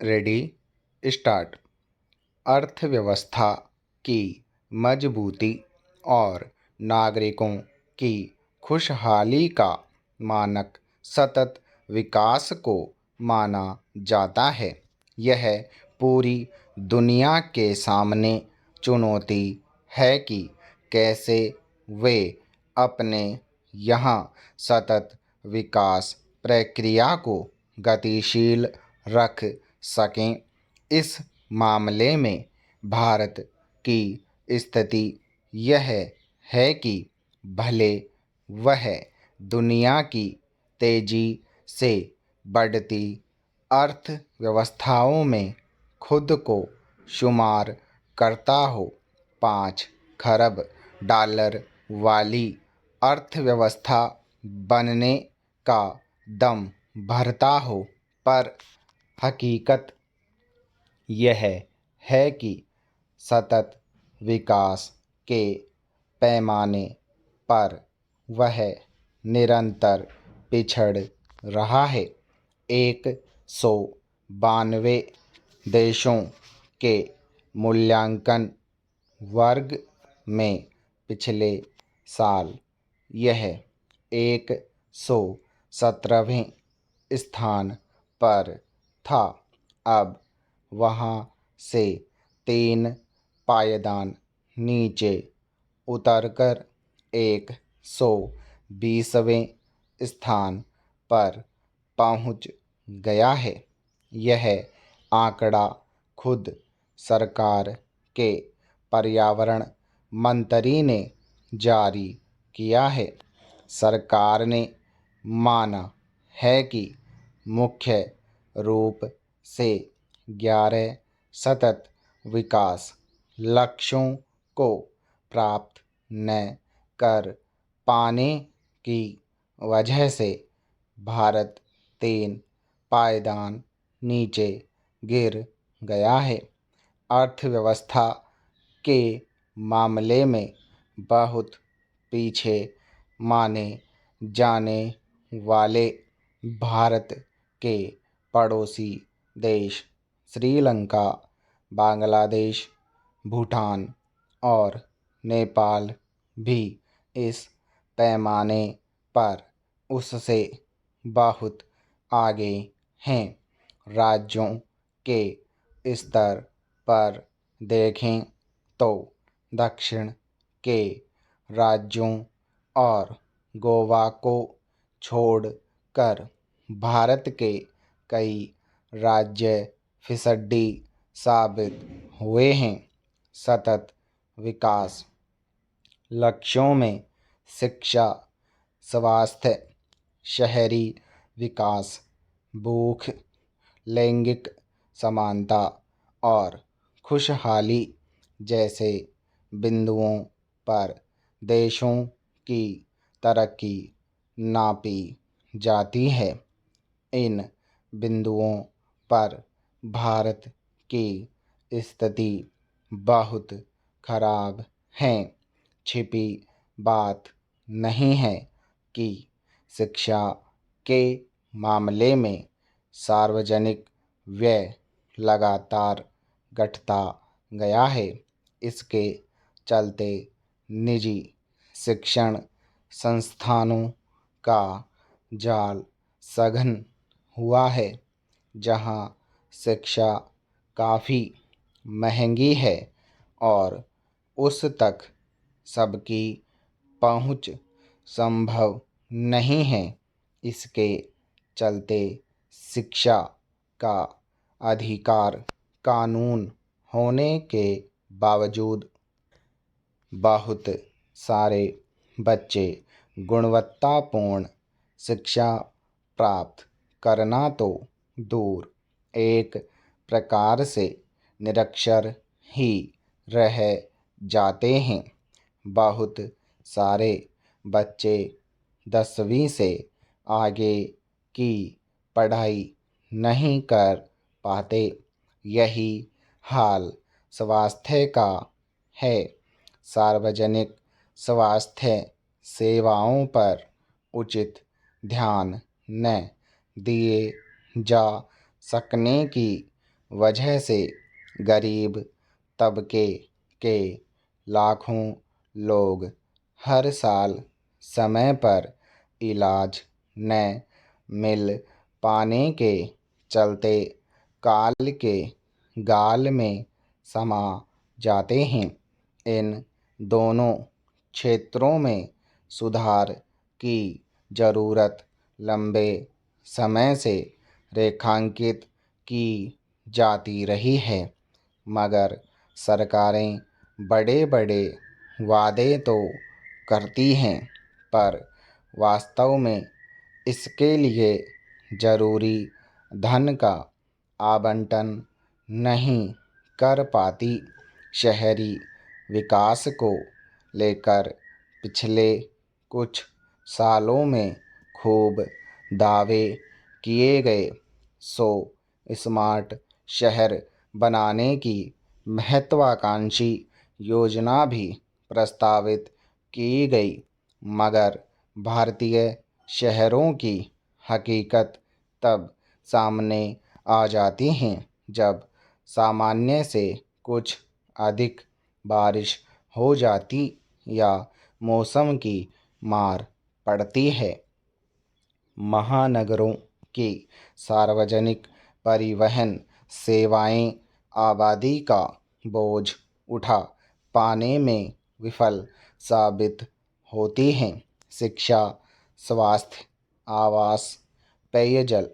Ready start. अर्थव्यवस्था की मजबूती और नागरिकों की खुशहाली का मानक सतत विकास को माना जाता है। यह पूरी दुनिया के सामने चुनौती है कि कैसे वे अपने यहाँ सतत विकास प्रक्रिया को गतिशील रख सकें। इस मामले में भारत की स्थिति यह है कि भले वह दुनिया की तेजी से बढ़ती अर्थव्यवस्थाओं में खुद को शुमार करता हो, 5 खरब डॉलर वाली अर्थव्यवस्था बनने का दम भरता हो, पर हकीकत यह है कि सतत विकास के पैमाने पर वह निरंतर पिछड़ रहा है। 192 देशों के मूल्यांकन वर्ग में पिछले साल यह 117वें स्थान पर था। अब वहाँ से 3 पायदान नीचे उतरकर 120वें स्थान पर पहुँच गया है। यह आंकड़ा खुद सरकार के पर्यावरण मंत्री ने जारी किया है। सरकार ने माना है कि मुख्य रूप से 11 सतत विकास लक्ष्यों को प्राप्त न कर पाने की वजह से भारत 3 पायदान नीचे गिर गया है। अर्थव्यवस्था के मामले में बहुत पीछे माने जाने वाले भारत के पड़ोसी देश श्रीलंका, बांग्लादेश, भूटान और नेपाल भी इस पैमाने पर उससे बहुत आगे हैं। राज्यों के स्तर पर देखें तो दक्षिण के राज्यों और गोवा को छोड़कर भारत के कई राज्य फिसड्डी साबित हुए हैं। सतत विकास लक्ष्यों में शिक्षा, स्वास्थ्य, शहरी विकास, भूख, लैंगिक समानता और खुशहाली जैसे बिंदुओं पर देशों की तरक्की नापी जाती है। इन बिंदुओं पर भारत की स्थिति बहुत खराब है। छिपी बात नहीं है कि शिक्षा के मामले में सार्वजनिक व्यय लगातार घटता गया है। इसके चलते निजी शिक्षण संस्थानों का जाल सघन हुआ है, जहां शिक्षा काफ़ी महंगी है और उस तक सबकी पहुंच संभव नहीं है। इसके चलते शिक्षा का अधिकार कानून होने के बावजूद बहुत सारे बच्चे गुणवत्तापूर्ण शिक्षा प्राप्त करना तो दूर, एक प्रकार से निरक्षर ही रह जाते हैं। बहुत सारे बच्चे 10वीं से आगे की पढ़ाई नहीं कर पाते। यही हाल स्वास्थ्य का है। सार्वजनिक स्वास्थ्य सेवाओं पर उचित ध्यान न दिए जा सकने की वजह से गरीब तबके के लाखों लोग हर साल समय पर इलाज न मिल पाने के चलते काल के गाल में समा जाते हैं। इन दोनों क्षेत्रों में सुधार की ज़रूरत लंबे समय से रेखांकित की जाती रही है, मगर सरकारें बड़े बड़े वादे तो करती हैं, पर वास्तव में इसके लिए ज़रूरी धन का आवंटन नहीं कर पाती। शहरी विकास को लेकर पिछले कुछ सालों में खूब दावे किए गए। स्मार्ट शहर बनाने की महत्वाकांक्षी योजना भी प्रस्तावित की गई, मगर भारतीय शहरों की हकीकत तब सामने आ जाती हैं जब सामान्य से कुछ अधिक बारिश हो जाती या मौसम की मार पड़ती है। महानगरों की सार्वजनिक परिवहन सेवाएं आबादी का बोझ उठा पाने में विफल साबित होती हैं। शिक्षा, स्वास्थ्य, आवास, पेयजल,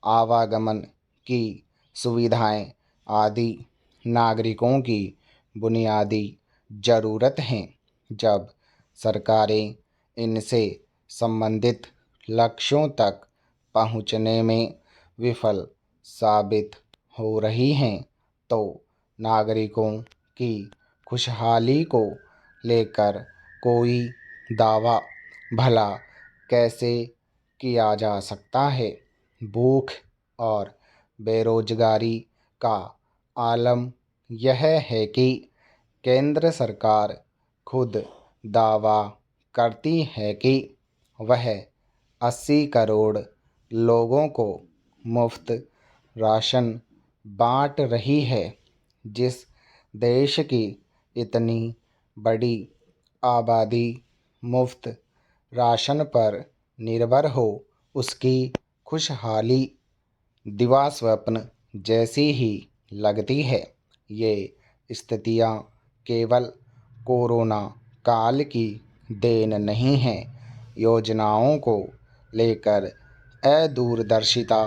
आवागमन की सुविधाएं आदि नागरिकों की बुनियादी ज़रूरत हैं। जब सरकारें इनसे संबंधित लक्ष्यों तक पहुँचने में विफल साबित हो रही हैं, तो नागरिकों की खुशहाली को लेकर कोई दावा भला कैसे किया जा सकता है। भूख और बेरोजगारी का आलम यह है कि केंद्र सरकार खुद दावा करती है कि वह 80 करोड़ लोगों को मुफ्त राशन बांट रही है। जिस देश की इतनी बड़ी आबादी मुफ्त राशन पर निर्भर हो, उसकी खुशहाली दिवास्वप्न जैसी ही लगती है। ये स्थितियाँ केवल कोरोना काल की देन नहीं है। योजनाओं को लेकर अदूरदर्शिता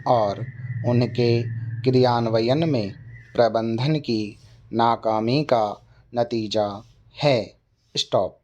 और उनके क्रियान्वयन में प्रबंधन की नाकामी का नतीजा है। स्टॉप।